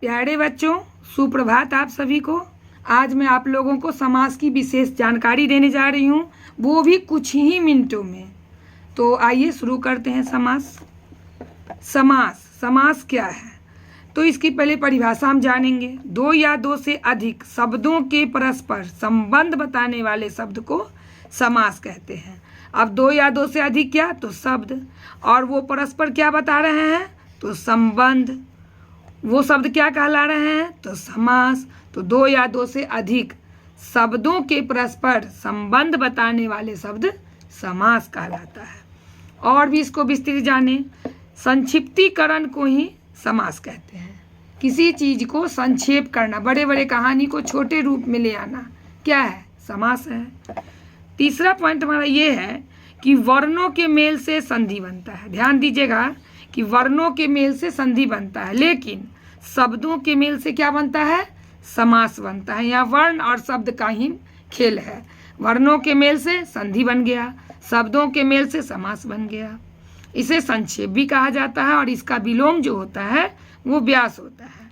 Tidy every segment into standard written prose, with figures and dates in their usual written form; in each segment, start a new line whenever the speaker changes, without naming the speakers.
प्यारे बच्चों, सुप्रभात आप सभी को। आज मैं आप लोगों को समास की विशेष जानकारी देने जा रही हूँ, वो भी कुछ ही मिनटों में। तो आइए शुरू करते हैं। समास क्या है? तो इसकी पहले परिभाषा हम जानेंगे। दो या दो से अधिक शब्दों के परस्पर संबंध बताने वाले शब्द को समास कहते हैं। अब दो या दो से अधिक क्या? तो शब्द, और वो परस्पर क्या बता रहे हैं? तो संबंध। वो शब्द क्या कहला रहे हैं? तो समास। तो दो या दो से अधिक शब्दों के परस्पर संबंध बताने वाले शब्द समास कहलाता है। और भी इसको विस्तृत जाने, संक्षिप्तीकरण को ही समास कहते हैं। किसी चीज को संक्षेप करना, बड़े बड़े कहानी को छोटे रूप में ले आना, क्या है? समास है। तीसरा पॉइंट हमारा ये है कि वर्णों के मेल से संधि बनता है। ध्यान दीजिएगा कि वर्णों के मेल से संधि बनता है, लेकिन शब्दों के मेल से क्या बनता है? समास बनता है। यहाँ वर्ण और शब्द का ही खेल है। वर्णों के मेल से संधि बन गया, शब्दों के मेल से समास बन गया। इसे संक्षेप भी कहा जाता है, और इसका विलोम जो होता है वो व्यास होता है।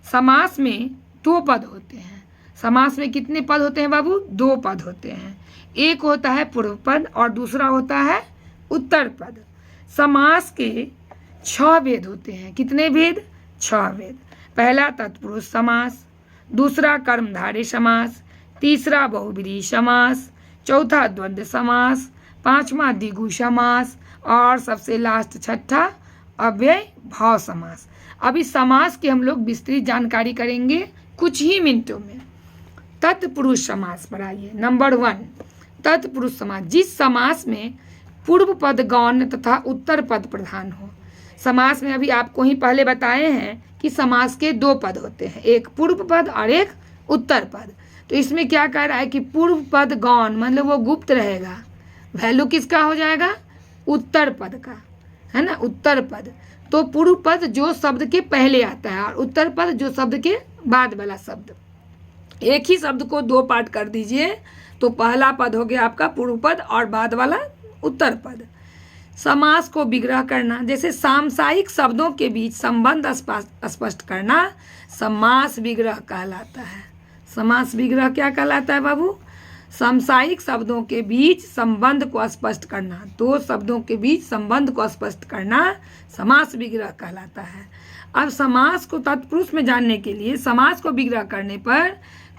समास में दो पद होते हैं। समास में कितने पद होते हैं बाबू? दो पद होते हैं। एक होता है पूर्व पद और दूसरा होता है उत्तर पद। समास के 6 भेद होते हैं। कितने भेद? 6 भेद। पहला तत्पुरुष समास, दूसरा कर्मधारय समास, तीसरा बहुव्रीहि समास, चौथा द्वंद्व समास, पांचवा द्विगु समास, और सबसे लास्ट छठा अव्यय भाव समास। अब इस समास की हम लोग विस्तृत जानकारी करेंगे कुछ ही मिनटों में। तत्पुरुष समास पर आइए। नंबर 1, तत्पुरुष समास। जिस समास में पूर्व पद गौण तथा उत्तर पद प्रधान हो। समास में अभी आपको ही पहले बताए हैं कि समास के 2 पद होते हैं, एक पूर्व पद और एक उत्तर पद। तो इसमें क्या कह रहा है कि पूर्व पद गौण, मतलब वो गुप्त रहेगा। वैल्यू किसका हो जाएगा? उत्तर पद का, है ना? उत्तर पद। तो पूर्व पद जो शब्द के पहले आता है, और उत्तर पद जो शब्द के बाद वाला शब्द। एक ही शब्द को 2 पार्ट कर दीजिए, तो पहला पद हो गया आपका पूर्व पद और बाद वाला उत्तर पद। समास को विग्रह करना, जैसे सामसायिक शब्दों के बीच संबंध स्पष्ट करना, समास विग्रह कहलाता है। समास विग्रह क्या कहलाता है बाबू? समसायिक शब्दों के बीच संबंध को स्पष्ट करना, 2 शब्दों के बीच संबंध को स्पष्ट करना समास विग्रह कहलाता है। अब समास को तत्पुरुष में जानने के लिए समास को विग्रह करने पर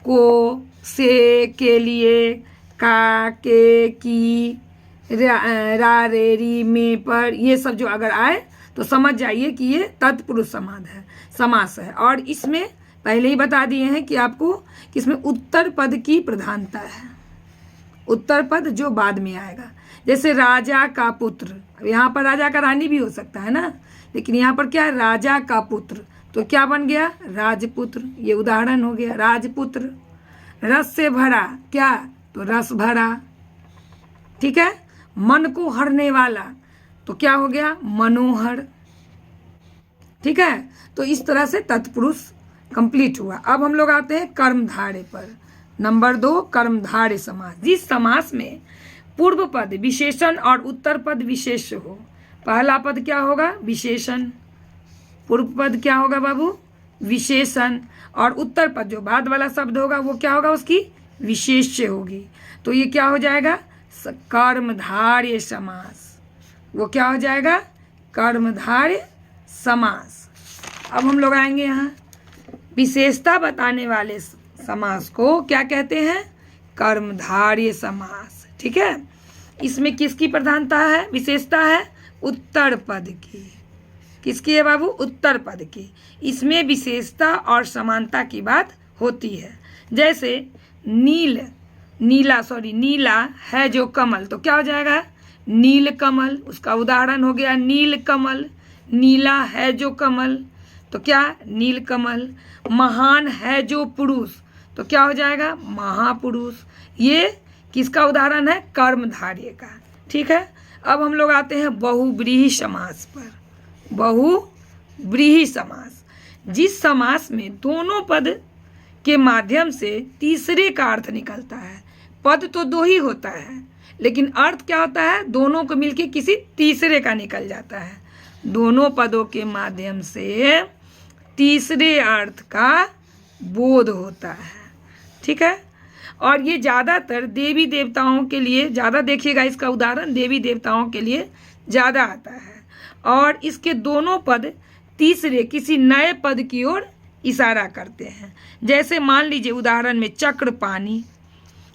को, से, के लिए, का, के, की, रा, रे, री, में, पर, ये सब जो अगर आए तो समझ जाइए कि ये तत्पुरुष समास है। और इसमें पहले ही बता दिए हैं कि आपको कि इसमें उत्तर पद की प्रधानता है। उत्तर पद जो बाद में आएगा, जैसे राजा का पुत्र। अब यहाँ पर राजा का रानी भी हो सकता है ना, लेकिन यहाँ पर क्या है? राजा का पुत्र, तो क्या बन गया? राजपुत्र। ये उदाहरण हो गया, राजपुत्र। रस से भरा, क्या? तो रस भरा। ठीक है। मन को हरने वाला, तो क्या हो गया? मनोहर। ठीक है। तो इस तरह से तत्पुरुष कंप्लीट हुआ। अब हम लोग आते हैं कर्मधारय पर। नंबर 2, कर्मधारय समास। जिस समास में पूर्व पद विशेषण और उत्तर पद विशेष हो। पहला पद क्या होगा? विशेषण। पूर्व पद क्या होगा बाबू? विशेषण। और उत्तर पद जो बाद वाला शब्द होगा वो क्या होगा? उसकी विशेष्य होगी। तो ये क्या हो जाएगा? कर्मधारय समास। वो क्या हो जाएगा? कर्मधारय समास। अब हम लोग आएंगे यहाँ, विशेषता बताने वाले समास को क्या कहते हैं? कर्मधारय समास। ठीक है। इसमें किसकी प्रधानता है? विशेषता है उत्तर पद की। किसकी है बाबू? उत्तर पद की। इसमें विशेषता और समानता की बात होती है। जैसे नीला है जो कमल, तो क्या हो जाएगा? नील कमल। उसका उदाहरण हो गया नील कमल। नीला है जो कमल, तो क्या? नील कमल। महान है जो पुरुष, तो क्या हो जाएगा? महापुरुष। ये किसका उदाहरण है? कर्मधारय का। ठीक है। अब हम लोग आते हैं बहुव्रीहि समास पर। बहुव्रीहि समास, जिस समास में दोनों पद के माध्यम से तीसरे का अर्थ निकलता है। पद तो 2 ही होता है, लेकिन अर्थ क्या होता है? दोनों को मिलके किसी तीसरे का निकल जाता है। दोनों पदों के माध्यम से तीसरे अर्थ का बोध होता है। ठीक है, और ये ज़्यादातर देवी देवताओं के लिए ज़्यादा, देखिएगा इसका उदाहरण देवी देवताओं के लिए ज़्यादा आता है, और इसके दोनों पद तीसरे किसी नए पद की ओर इशारा करते हैं। जैसे मान लीजिए उदाहरण में चक्र पानी।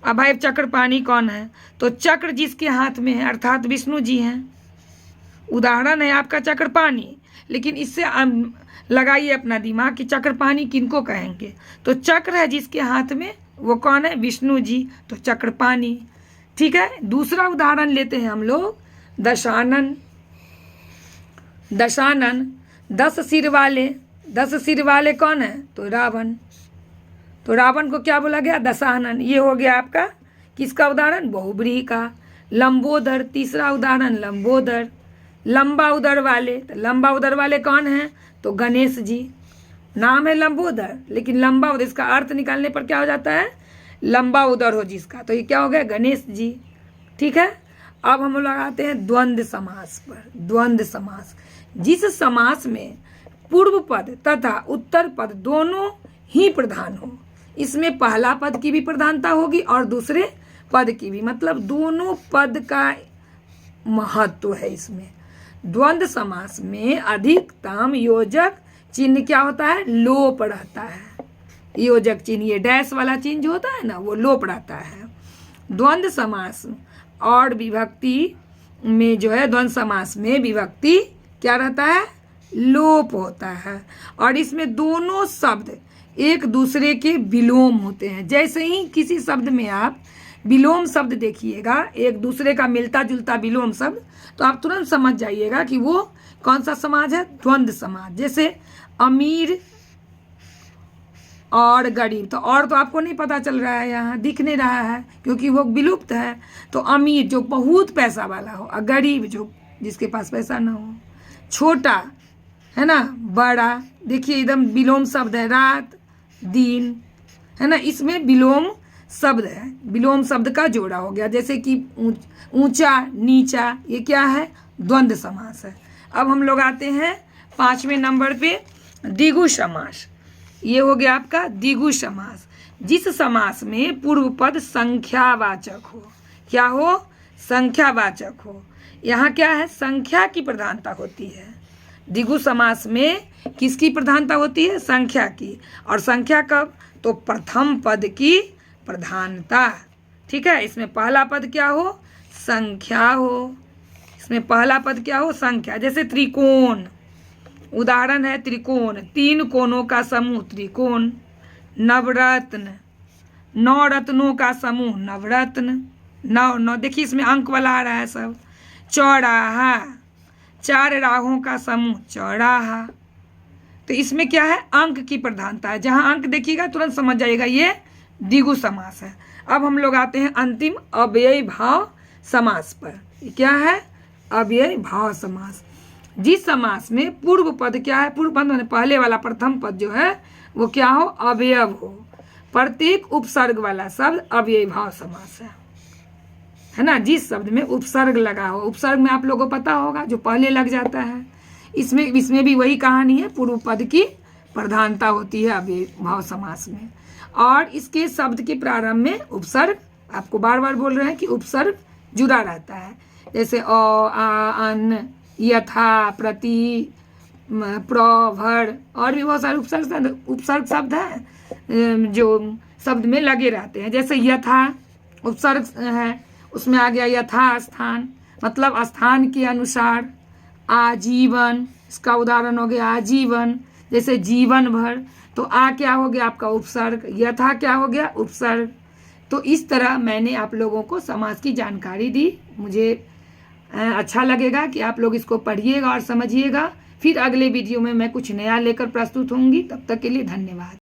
अब भाई चक्र पानी कौन है? तो चक्र जिसके हाथ में है अर्थात विष्णु जी हैं। उदाहरण है आपका चक्र पानी, लेकिन इससे लगाइए अपना दिमाग कि चक्र पानी किनको कहेंगे। तो चक्र है जिसके हाथ में, वो कौन है? विष्णु जी, तो चक्र पानी। ठीक है, दूसरा उदाहरण लेते हैं हम लोग दशानन। दशानन 10 सिर वाले, 10 सिर वाले कौन है? तो रावण। तो रावण को क्या बोला गया? दशानन। ये हो गया आपका किसका उदाहरण? बहुब्रीहि का। लंबोदर, तीसरा उदाहरण लंबोदर, लंबा उदर वाले। तो लंबा उदर वाले कौन हैं? तो गणेश जी। नाम है लंबोदर, लेकिन लंबा उदर, इसका अर्थ निकालने पर क्या हो जाता है? लंबा उदर हो जिसका, तो ये क्या हो गया? गणेश जी। ठीक है, अब हम लगाते हैं द्वंद्व समास पर। द्वंद्व समास, जिस समास में पूर्व पद तथा उत्तर पद दोनों ही प्रधान हो। इसमें पहला पद की भी प्रधानता होगी और दूसरे पद की भी, मतलब दोनों पद का महत्व है इसमें। द्वंद्व समास में अधिकतम योजक चिन्ह क्या होता है? लोप रहता है। योजक चिन्ह, ये डैश वाला चिन्ह जो होता है ना, वो लोप रहता है। द्वंद्व समास और विभक्ति में जो है, द्वंद्व समास में विभक्ति क्या रहता है? लोप होता है, और इसमें दोनों शब्द एक दूसरे के विलोम होते हैं। जैसे ही किसी शब्द में आप विलोम शब्द देखिएगा, एक दूसरे का मिलता जुलता विलोम शब्द, तो आप तुरंत समझ जाइएगा कि वो कौन सा समाज है? द्वंद्व समाज। जैसे अमीर और गरीब, तो और तो आपको नहीं पता चल रहा है, यहाँ दिख नहीं रहा है क्योंकि वो विलुप्त है। तो अमीर जो बहुत पैसा वाला हो, और गरीब जो जिसके पास पैसा ना हो। छोटा है ना, बड़ा, देखिए एकदम विलोम शब्द है। रात दिन है ना, इसमें विलोम शब्द है, विलोम शब्द का जोड़ा हो गया। जैसे कि ऊंचा नीचा, ये क्या है? द्वंद्व समास है। अब हम लोग आते हैं 5वें नंबर पे द्विगु समास। ये हो गया आपका द्विगु समास, जिस समास में पूर्व पद संख्यावाचक हो। क्या हो? संख्यावाचक हो। यहाँ क्या है? संख्या की प्रधानता होती है। द्विगु समास में किसकी प्रधानता होती है? संख्या की। और संख्या कब? तो प्रथम पद की प्रधानता। ठीक है, इसमें पहला पद क्या हो? संख्या हो। इसमें पहला पद क्या हो? संख्या। जैसे त्रिकोण, उदाहरण है त्रिकोण, 3 कोणों का समूह त्रिकोण। नवरत्न, 9 रत्नों का समूह नवरत्न। 9 देखिए इसमें अंक वाला आ रहा है सब। चौराहा, 4 राहों का समूह चौराहा। तो इसमें क्या है? अंक की प्रधानता है। जहाँ अंक देखिएगा तुरंत समझ जाइएगा ये द्विगु समास है। अब हम लोग आते हैं अंतिम अव्ययी भाव समास पर। ये क्या है? अव्ययी भाव समास, जिस समास में पूर्व पद क्या है? पूर्व पद माने पहले वाला प्रथम पद जो है वो क्या हो? अवयव हो। प्रत्येक उपसर्ग वाला शब्द अव्ययी भाव समास है ना। जिस शब्द में उपसर्ग लगा हो, उपसर्ग में आप लोगों को पता होगा जो पहले लग जाता है। इसमें भी वही कहानी है, पूर्व पद की प्रधानता होती है अव्ययी भाव समास में। और इसके शब्द के प्रारंभ में उपसर्ग, आपको बार बार बोल रहे हैं कि उपसर्ग जुड़ा रहता है। जैसे अ, आ, अन, यथा, प्रति, प्र, भर, और भी बहुत सारे उपसर्ग शब्द हैं जो शब्द में लगे रहते हैं। जैसे यथा उपसर्ग है, उसमें आ गया यथा स्थान, मतलब स्थान के अनुसार। आजीवन, इसका उदाहरण हो गया आजीवन। जैसे जीवन भर, तो आ क्या हो गया आपका? उपसर्ग। यथा क्या हो गया? उपसर्ग। तो इस तरह मैंने आप लोगों को समास की जानकारी दी। मुझे अच्छा लगेगा कि आप लोग इसको पढ़िएगा और समझिएगा। फिर अगले वीडियो में मैं कुछ नया लेकर प्रस्तुत होंगी। तब तक के लिए धन्यवाद।